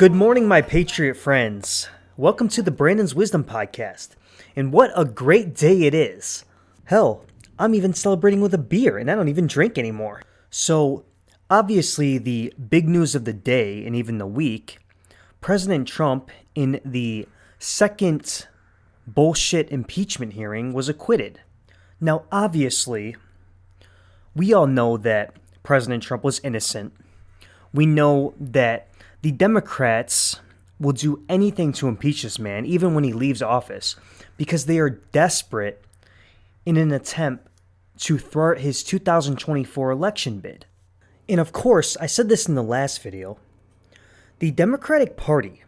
Good morning, my Patriot friends. Welcome to the Brandon's Wisdom Podcast. And what a great day it is. Hell, I'm even celebrating with a beer, and I don't even drink anymore. So, obviously, the big news of the day and even the week, President Trump, in the second bullshit impeachment hearing, was acquitted. Now, obviously, we all know that President Trump was innocent. We know that the Democrats will do anything to impeach this man, even when he leaves office, because they are desperate in an attempt to thwart his 2024 election bid. And of course, I said this in the last video, the Democratic Party,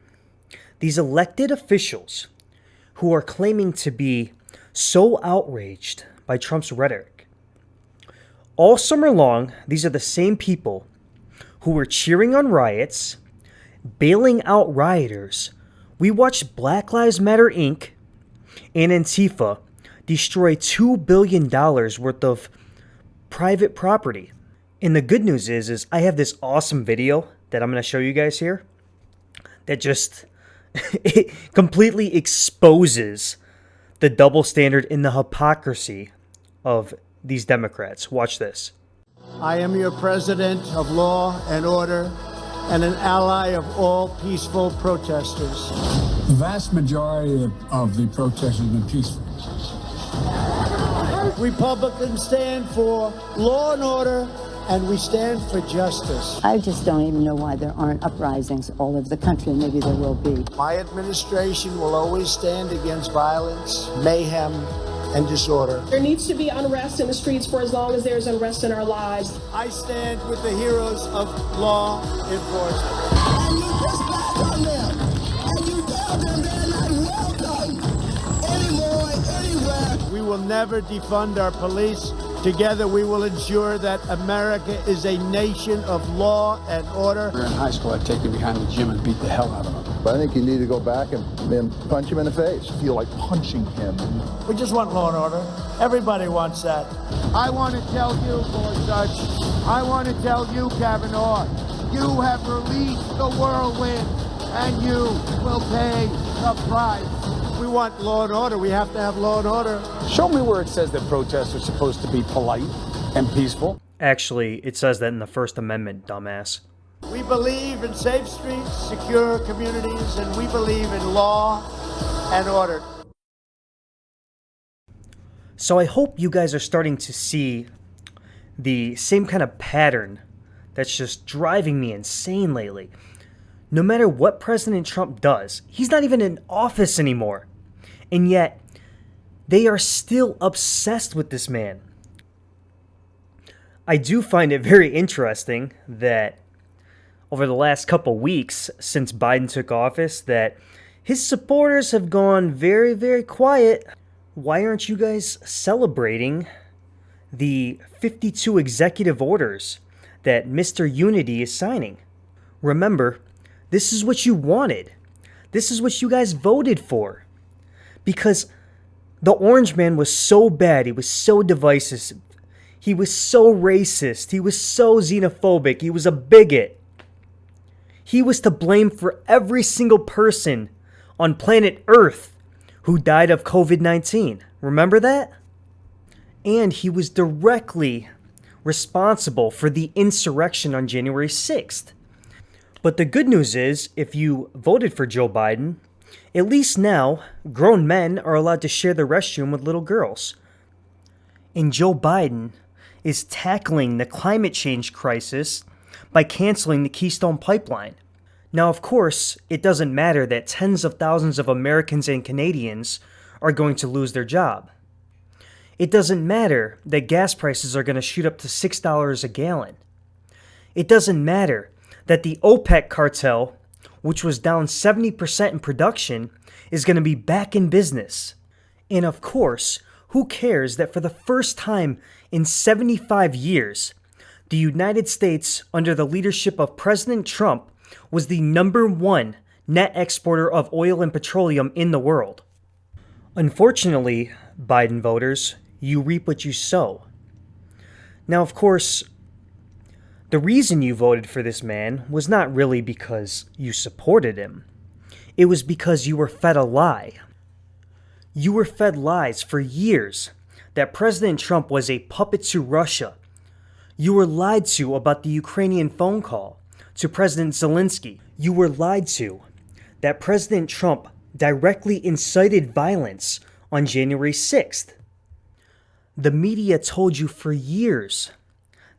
these elected officials who are claiming to be so outraged by Trump's rhetoric, all summer long, these are the same people who were cheering on riots, bailing out rioters. We watched Black Lives Matter Inc. and Antifa destroy $2 billion worth of private property. And the good news is I have this awesome video that I'm going to show you guys here that just it completely exposes the double standard and the hypocrisy of these Democrats. Watch this. I am your president of law and order and an ally of all peaceful protesters. The vast majority of the protesters have been peaceful. Republicans stand for law and order, and we stand for justice. I just don't even know why there aren't uprisings all over the country. Maybe there will be. My administration will always stand against violence, mayhem, and disorder. There needs to be unrest in the streets for as long as there's unrest in our lives. I stand with the heroes of law enforcement. And you just back on them, and you tell them they're not welcome anymore, anywhere. We will never defund our police. Together we will ensure that America is a nation of law and order. We were in high school, I'd take you behind the gym and beat the hell out of him. I think you need to go back and punch him in the face. Feel like punching him. We just want law and order. Everybody wants that. I want to tell you, Gorsuch, I want to tell you, Kavanaugh, you have released the whirlwind, and you will pay the price. We want law and order. We have to have law and order. Show me where it says that protests are supposed to be polite and peaceful. Actually, it says that in the First Amendment, dumbass. We believe in safe streets, secure communities, and we believe in law and order. So I hope you guys are starting to see the same kind of pattern that's just driving me insane lately. No matter what President Trump does, he's not even in office anymore. And yet, they are still obsessed with this man. I do find it very interesting that over the last couple weeks since Biden took office, that his supporters have gone very, very quiet. Why aren't you guys celebrating the 52 executive orders that Mr. Unity is signing? Remember, this is what you wanted. This is what you guys voted for. Because the orange man was so bad, he was so divisive, he was so racist, he was so xenophobic, he was a bigot. He was to blame for every single person on planet Earth who died of COVID-19. Remember that? And he was directly responsible for the insurrection on January 6th. But the good news is, if you voted for Joe Biden, at least now, grown men are allowed to share the restroom with little girls. And Joe Biden is tackling the climate change crisis by canceling the Keystone Pipeline. Now, of course, it doesn't matter that tens of thousands of Americans and Canadians are going to lose their job. It doesn't matter that gas prices are going to shoot up to $6 a gallon. It doesn't matter that the OPEC cartel, which was down 70% in production, is going to be back in business. And of course, who cares that for the first time in 75 years, the United States, under the leadership of President Trump, was the #1 net exporter of oil and petroleum in the world. Unfortunately, Biden voters, you reap what you sow. Now, of course, The reason you voted for this man was not really because you supported him. It was because you were fed a lie. You were fed lies for years that President Trump was a puppet to Russia. You were lied to about the Ukrainian phone call to President Zelensky. You were lied to that President Trump directly incited violence on January 6th. The media told you for years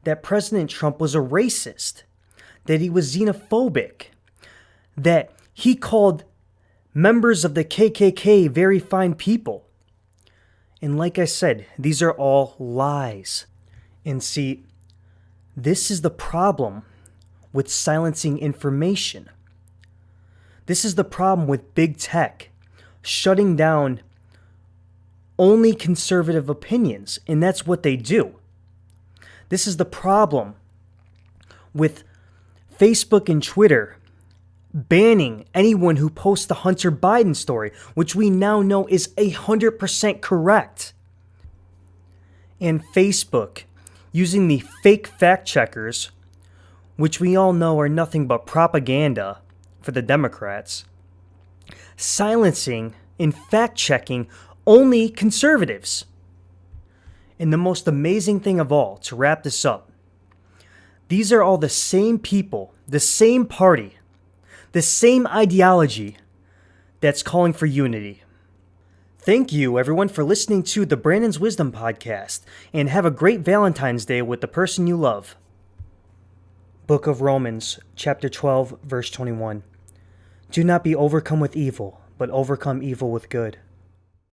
that President Trump was a racist, that he was xenophobic, that he called members of the KKK very fine people. And like I said, these are all lies. And see, this is the problem with silencing information. This is the problem with big tech shutting down only conservative opinions, and that's what they do. This is the problem with Facebook and Twitter banning anyone who posts the Hunter Biden story, which we now know is 100% correct. And Facebook using the fake fact checkers, which we all know are nothing but propaganda for the Democrats, silencing and fact checking only conservatives. And the most amazing thing of all, to wrap this up, these are all the same people, the same party, the same ideology that's calling for unity. Thank you, everyone, for listening to the Brandon's Wisdom Podcast, and have a great Valentine's Day with the person you love. Book of Romans, chapter 12, verse 21. Do not be overcome with evil, but overcome evil with good.